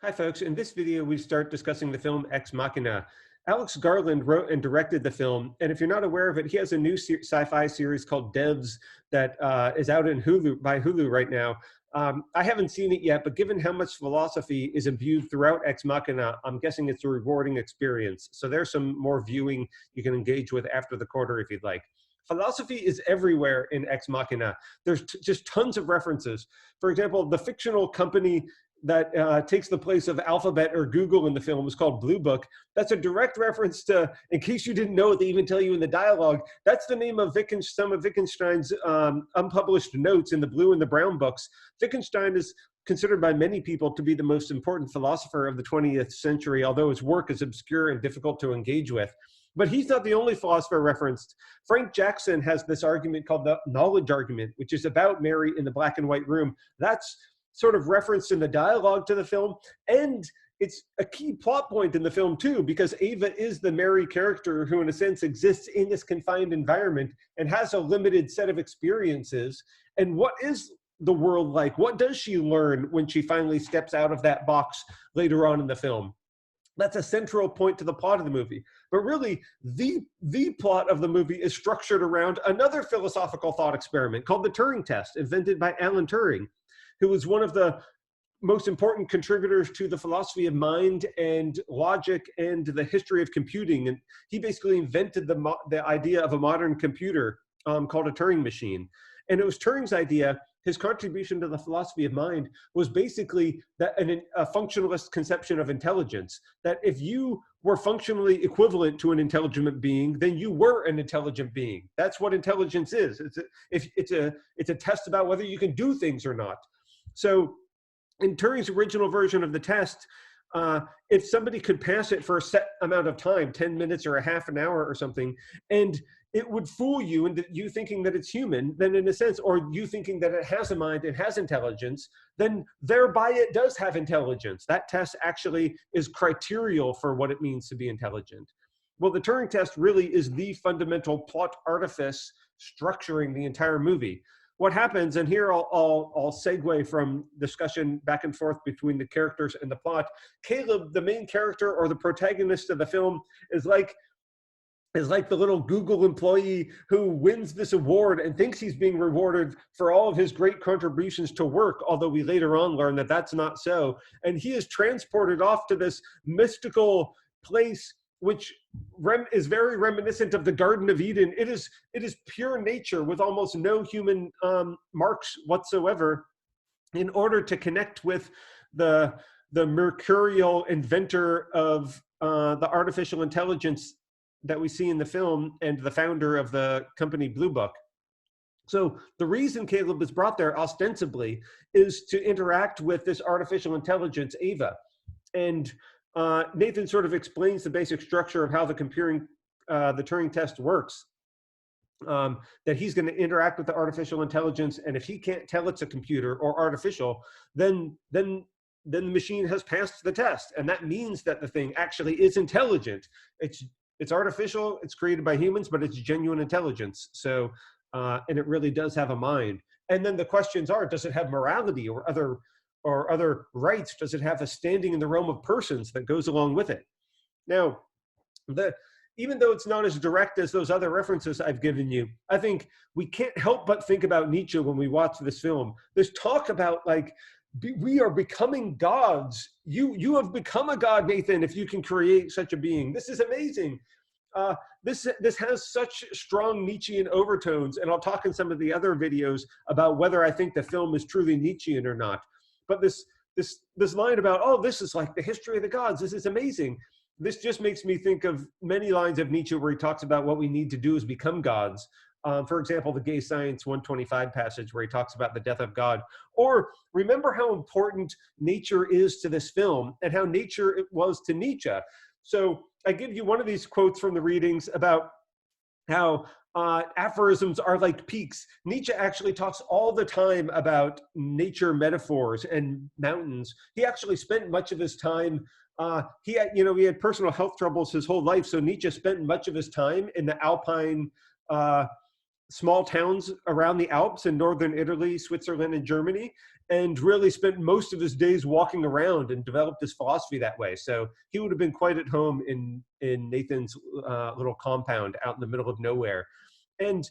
Hi, folks. In this video, we start discussing the film Ex Machina. Alex Garland wrote and directed the film, and if you're not aware of it, he has a new sci-fi series called Devs that is out in Hulu right now. I haven't seen it yet, but given how much philosophy is imbued throughout Ex Machina, I'm guessing it's a rewarding experience. So there's some more viewing you can engage with after the quarter if you'd like. Philosophy is everywhere in Ex Machina. There's just tons of references. For example, the fictional company that takes the place of Alphabet or Google in the film is called Blue Book. That's a direct reference to, in case you didn't know it, they even tell you in the dialogue, that's the name of some of Wittgenstein's unpublished notes in the Blue and the Brown books. Wittgenstein is considered by many people to be the most important philosopher of the 20th century, although his work is obscure and difficult to engage with. But he's not the only philosopher referenced. Frank Jackson has this argument called the knowledge argument, which is about Mary in the black and white room. That's sort of referenced in the dialogue to the film, and it's a key plot point in the film too, because Ava is the Mary character who in a sense exists in this confined environment and has a limited set of experiences. And what is the world like? What does she learn when she finally steps out of that box later on in the film? That's a central point to the plot of the movie. But really, the plot of the movie is structured around another philosophical thought experiment called the Turing test, invented by Alan Turing, who was one of the most important contributors to the philosophy of mind and logic and the history of computing. And he basically invented the idea of a modern computer called a Turing machine. And it was Turing's idea. His contribution to the philosophy of mind was basically that a functionalist conception of intelligence, that if you were functionally equivalent to an intelligent being, then you were an intelligent being. That's what intelligence is. It's a test about whether you can do things or not. So in Turing's original version of the test, if somebody could pass it for a set amount of time, 10 minutes or a half an hour or something, and it would fool you into you thinking that it's human, then in a sense, or you thinking that it has a mind, it has intelligence, then thereby it does have intelligence. That test actually is criterial for what it means to be intelligent. Well, the Turing test really is the fundamental plot artifice structuring the entire movie. What happens, and here I'll segue from discussion back and forth between the characters and the plot. Caleb, the main character or the protagonist of the film, is like the little Google employee who wins this award and thinks he's being rewarded for all of his great contributions to work, although we later on learn that that's not so. And he is transported off to this mystical place which is very reminiscent of the Garden of Eden. It is pure nature with almost no human marks whatsoever, in order to connect with the mercurial inventor of the artificial intelligence that we see in the film and the founder of the company Blue Book. So the reason Caleb is brought there ostensibly is to interact with this artificial intelligence, Ava. And Nathan sort of explains the basic structure of how the Turing test works. That he's going to interact with the artificial intelligence, and if he can't tell it's a computer or artificial, then the machine has passed the test, and that means that the thing actually is intelligent. It's artificial, it's created by humans, but it's genuine intelligence. So, and it really does have a mind. And then the questions are: does it have morality or other rights? Does it have a standing in the realm of persons that goes along with it? Now, even though it's not as direct as those other references I've given you, I think we can't help but think about Nietzsche when we watch this film. There's talk about like, we are becoming gods. You have become a god, Nathan, if you can create such a being. This is amazing. This has such strong Nietzschean overtones, and I'll talk in some of the other videos about whether I think the film is truly Nietzschean or not. But this line about, oh, this is like the history of the gods, this is amazing. This just makes me think of many lines of Nietzsche where he talks about what we need to do is become gods. For example, the Gay Science 125 passage where he talks about the death of God. Or remember how important nature is to this film and how nature it was to Nietzsche. So I give you one of these quotes from the readings about how aphorisms are like peaks. Nietzsche actually talks all the time about nature metaphors and mountains. He actually spent much of his time, he had personal health troubles his whole life, so Nietzsche spent much of his time in the Alpine small towns around the Alps in northern Italy, Switzerland, and Germany. and really spent most of his days walking around and developed his philosophy that way. So he would have been quite at home in Nathan's little compound out in the middle of nowhere. And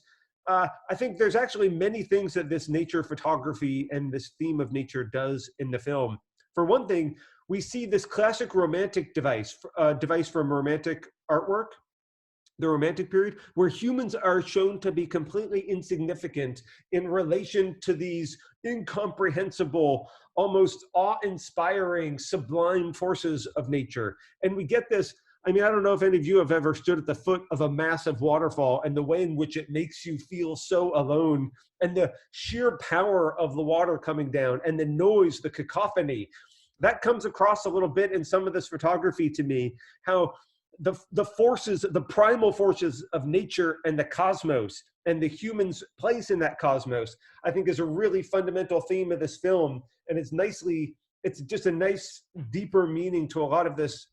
I think there's actually many things that this nature photography and this theme of nature does in the film. For one thing, we see this classic romantic device from romantic artwork, the Romantic period, where humans are shown to be completely insignificant in relation to these incomprehensible, almost awe-inspiring, sublime forces of nature. And we get this, I mean, I don't know if any of you have ever stood at the foot of a massive waterfall and the way in which it makes you feel so alone, and the sheer power of the water coming down and the noise, the cacophony. That comes across a little bit in some of this photography to me, how the forces, the primal forces of nature and the cosmos and the human's place in that cosmos, I think is a really fundamental theme of this film. And it's just a nice deeper meaning to a lot of this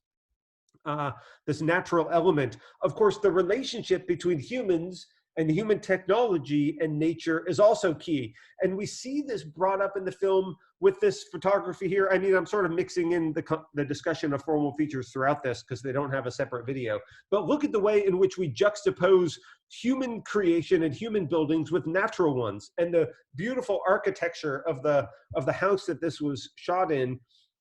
natural element. Of course, the relationship between humans and human technology and nature is also key. And we see this brought up in the film with this photography here. I mean, I'm sort of mixing in the discussion of formal features throughout this because they don't have a separate video. But look at the way in which we juxtapose human creation and human buildings with natural ones, and the beautiful architecture of the house that this was shot in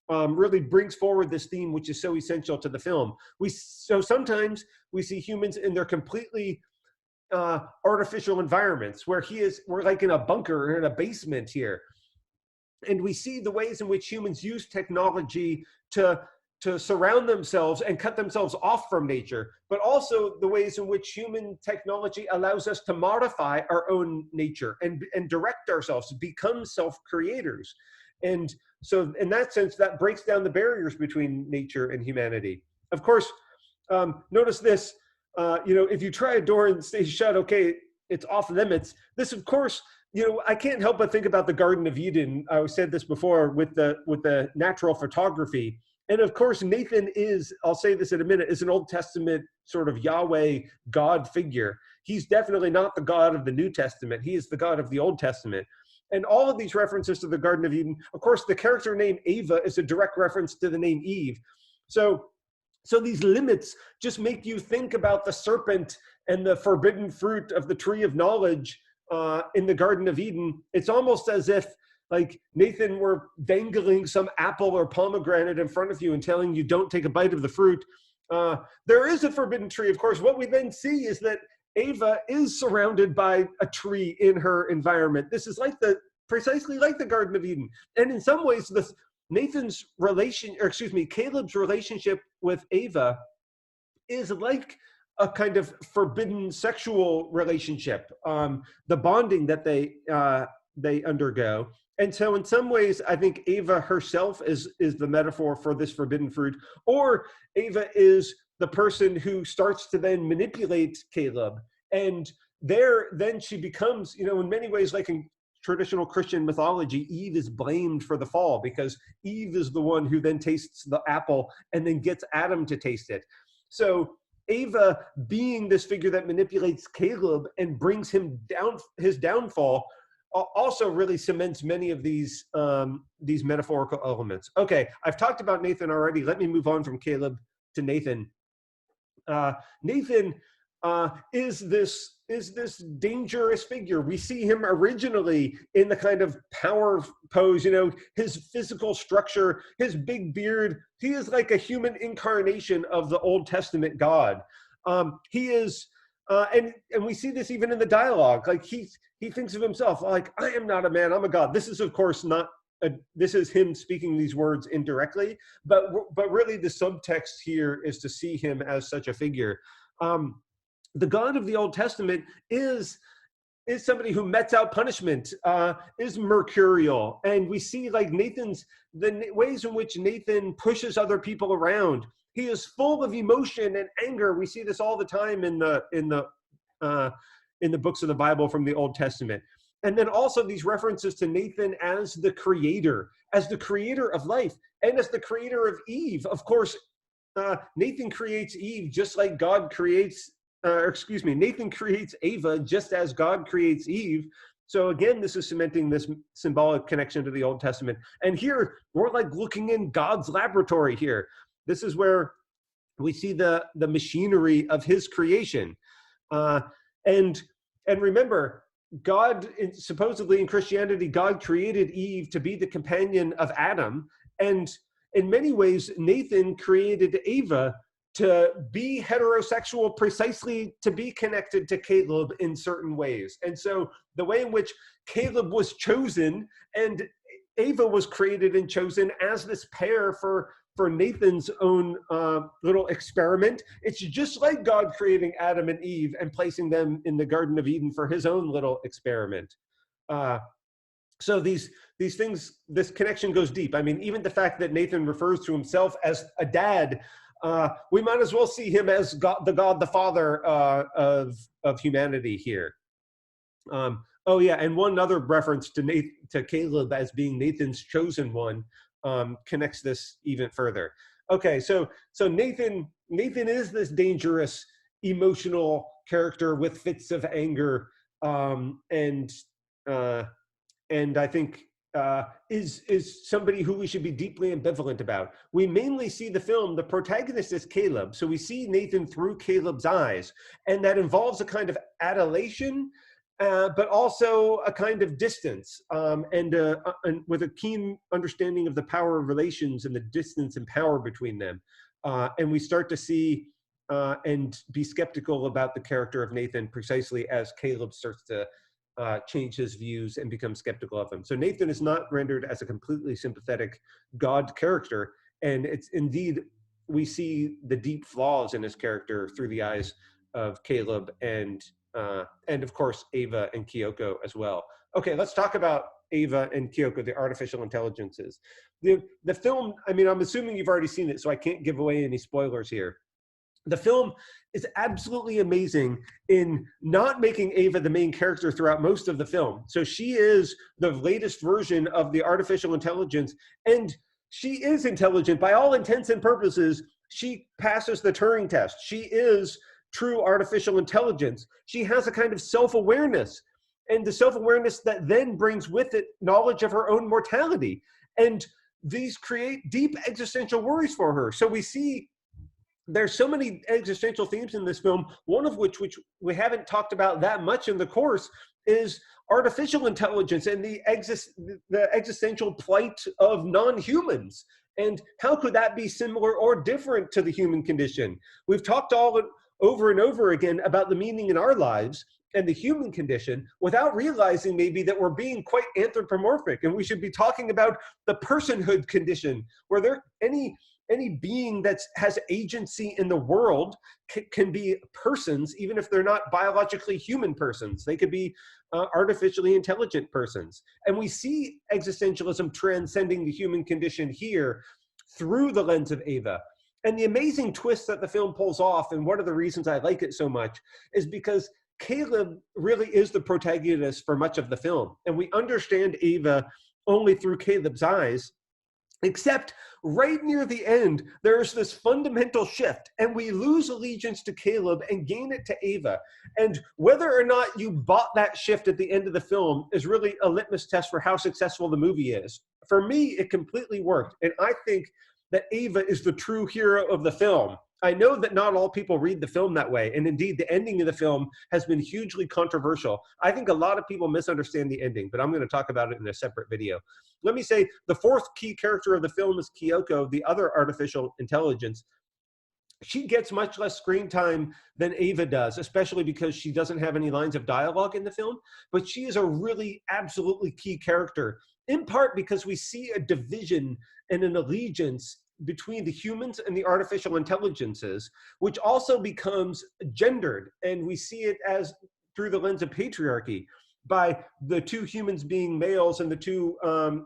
really brings forward this theme, which is so essential to the film. So sometimes we see humans in their completely artificial environments where we're like in a bunker or in a basement here. And we see the ways in which humans use technology to surround themselves and cut themselves off from nature, but also the ways in which human technology allows us to modify our own nature and direct ourselves to become self-creators. And so in that sense, that breaks down the barriers between nature and humanity. Of course, notice this, if you try a door and stay shut, okay, it's off limits. This, of course, I can't help but think about the Garden of Eden. I said this before with the natural photography. And of course, Nathan is, I'll say this in a minute, is an Old Testament sort of Yahweh God figure. He's definitely not the God of the New Testament. He is the God of the Old Testament. And all of these references to the Garden of Eden, of course, the character name Ava is a direct reference to the name Eve. So these limits just make you think about the serpent and the forbidden fruit of the tree of knowledge in the Garden of Eden. It's almost as if like Nathan were dangling some apple or pomegranate in front of you and telling you don't take a bite of the fruit. There is a forbidden tree, of course. What we then see is that Ava is surrounded by a tree in her environment. This is precisely like the Garden of Eden. And in some ways, Caleb's relationship with Ava is like a kind of forbidden sexual relationship, the bonding that they undergo. And so in some ways, I think Ava herself is the metaphor for this forbidden fruit, or Ava is the person who starts to then manipulate Caleb. And then she becomes, in many ways, like in traditional Christian mythology, Eve is blamed for the fall because Eve is the one who then tastes the apple and then gets Adam to taste it. So Ava being this figure that manipulates Caleb and brings him down, his downfall, also really cements many of these metaphorical elements. Okay, I've talked about Nathan already. Let me move on from Caleb to Nathan. Nathan is this dangerous figure. We see him originally in the kind of power pose, his physical structure, his big beard. He is like a human incarnation of the Old Testament God. He is, and we see this even in the dialogue. Like he thinks of himself like, I am not a man, I'm a God. This is, of course, this is him speaking these words indirectly, but really the subtext here is to see him as such a figure. The God of the Old Testament is somebody who metes out punishment, is mercurial. And we see like the ways in which Nathan pushes other people around. He is full of emotion and anger. We see this all the time in the books of the Bible from the Old Testament. And then also these references to Nathan as the creator of life, and as the creator of Eve. Of course, Nathan creates Eve just like God creates, Nathan creates Ava just as God creates Eve. So again, this is cementing this symbolic connection to the Old Testament. And here, we're like looking in God's laboratory here. This is where we see the machinery of his creation. Uh, and remember, God, supposedly in Christianity, God created Eve to be the companion of Adam. And in many ways, Nathan created Ava to be heterosexual, precisely to be connected to Caleb in certain ways. And so the way in which Caleb was chosen and Ava was created and chosen as this pair for Nathan's own little experiment. It's just like God creating Adam and Eve and placing them in the Garden of Eden for his own little experiment. So these things, this connection goes deep. I mean, even the fact that Nathan refers to himself as a dad, we might as well see him as God the Father of humanity here. Oh yeah, and one other reference to Caleb as being Nathan's chosen one connects this even further. Okay, so Nathan is this dangerous, emotional character with fits of anger, and I think is somebody who we should be deeply ambivalent about. We mainly see the film, the protagonist is Caleb, so we see Nathan through Caleb's eyes, and that involves a kind of adulation, but also a kind of distance, and with a keen understanding of the power of relations and the distance and power between them. And we start to see and be skeptical about the character of Nathan precisely as Caleb starts to change his views and become skeptical of him. So Nathan is not rendered as a completely sympathetic God character, and it's indeed, we see the deep flaws in his character through the eyes of Caleb and of course Ava and Kyoko as well. Okay, let's talk about Ava and Kyoko, the artificial intelligences. The film, I mean, I'm assuming you've already seen it, so I can't give away any spoilers here. The film is absolutely amazing in not making Ava the main character throughout most of the film. So she is the latest version of the artificial intelligence, and she is intelligent by all intents and purposes. She passes the Turing test. She is true artificial intelligence. She has a kind of self-awareness, and the self-awareness that then brings with it knowledge of her own mortality. And these create deep existential worries for her. So we see there's so many existential themes in this film, one of which we haven't talked about that much in the course, is artificial intelligence and the existential plight of non-humans. And how could that be similar or different to the human condition? We've talked all over and over again about the meaning in our lives and the human condition without realizing maybe that we're being quite anthropomorphic, and we should be talking about the personhood condition, where there any being that has agency in the world can be persons, even if they're not biologically human persons. They could be artificially intelligent persons. And we see existentialism transcending the human condition here through the lens of Ava. And the amazing twist that the film pulls off, and one of the reasons I like it so much, is because Caleb really is the protagonist for much of the film. And we understand Ava only through Caleb's eyes. Except right near the end, there's this fundamental shift, and we lose allegiance to Caleb and gain it to Ava. And whether or not you bought that shift at the end of the film is really a litmus test for how successful the movie is. For me, it completely worked. And I think that Ava is the true hero of the film. I know that not all people read the film that way, and indeed the ending of the film has been hugely controversial. I think a lot of people misunderstand the ending, but I'm going to talk about it in a separate video. Let me say the fourth key character of the film is Kyoko, the other artificial intelligence. She gets much less screen time than Ava does, especially because she doesn't have any lines of dialogue in the film, but she is a really absolutely key character, in part because we see a division and an allegiance between the humans and the artificial intelligences, which also becomes gendered. And we see it as through the lens of patriarchy, by the two humans being males and the two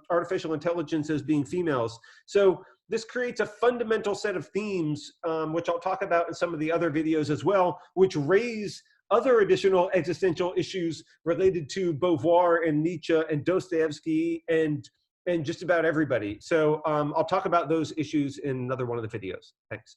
artificial intelligences being females. So this creates a fundamental set of themes, which I'll talk about in some of the other videos as well, which raise other additional existential issues related to Beauvoir and Nietzsche and Dostoevsky and just about everybody. So I'll talk about those issues in another one of the videos. Thanks.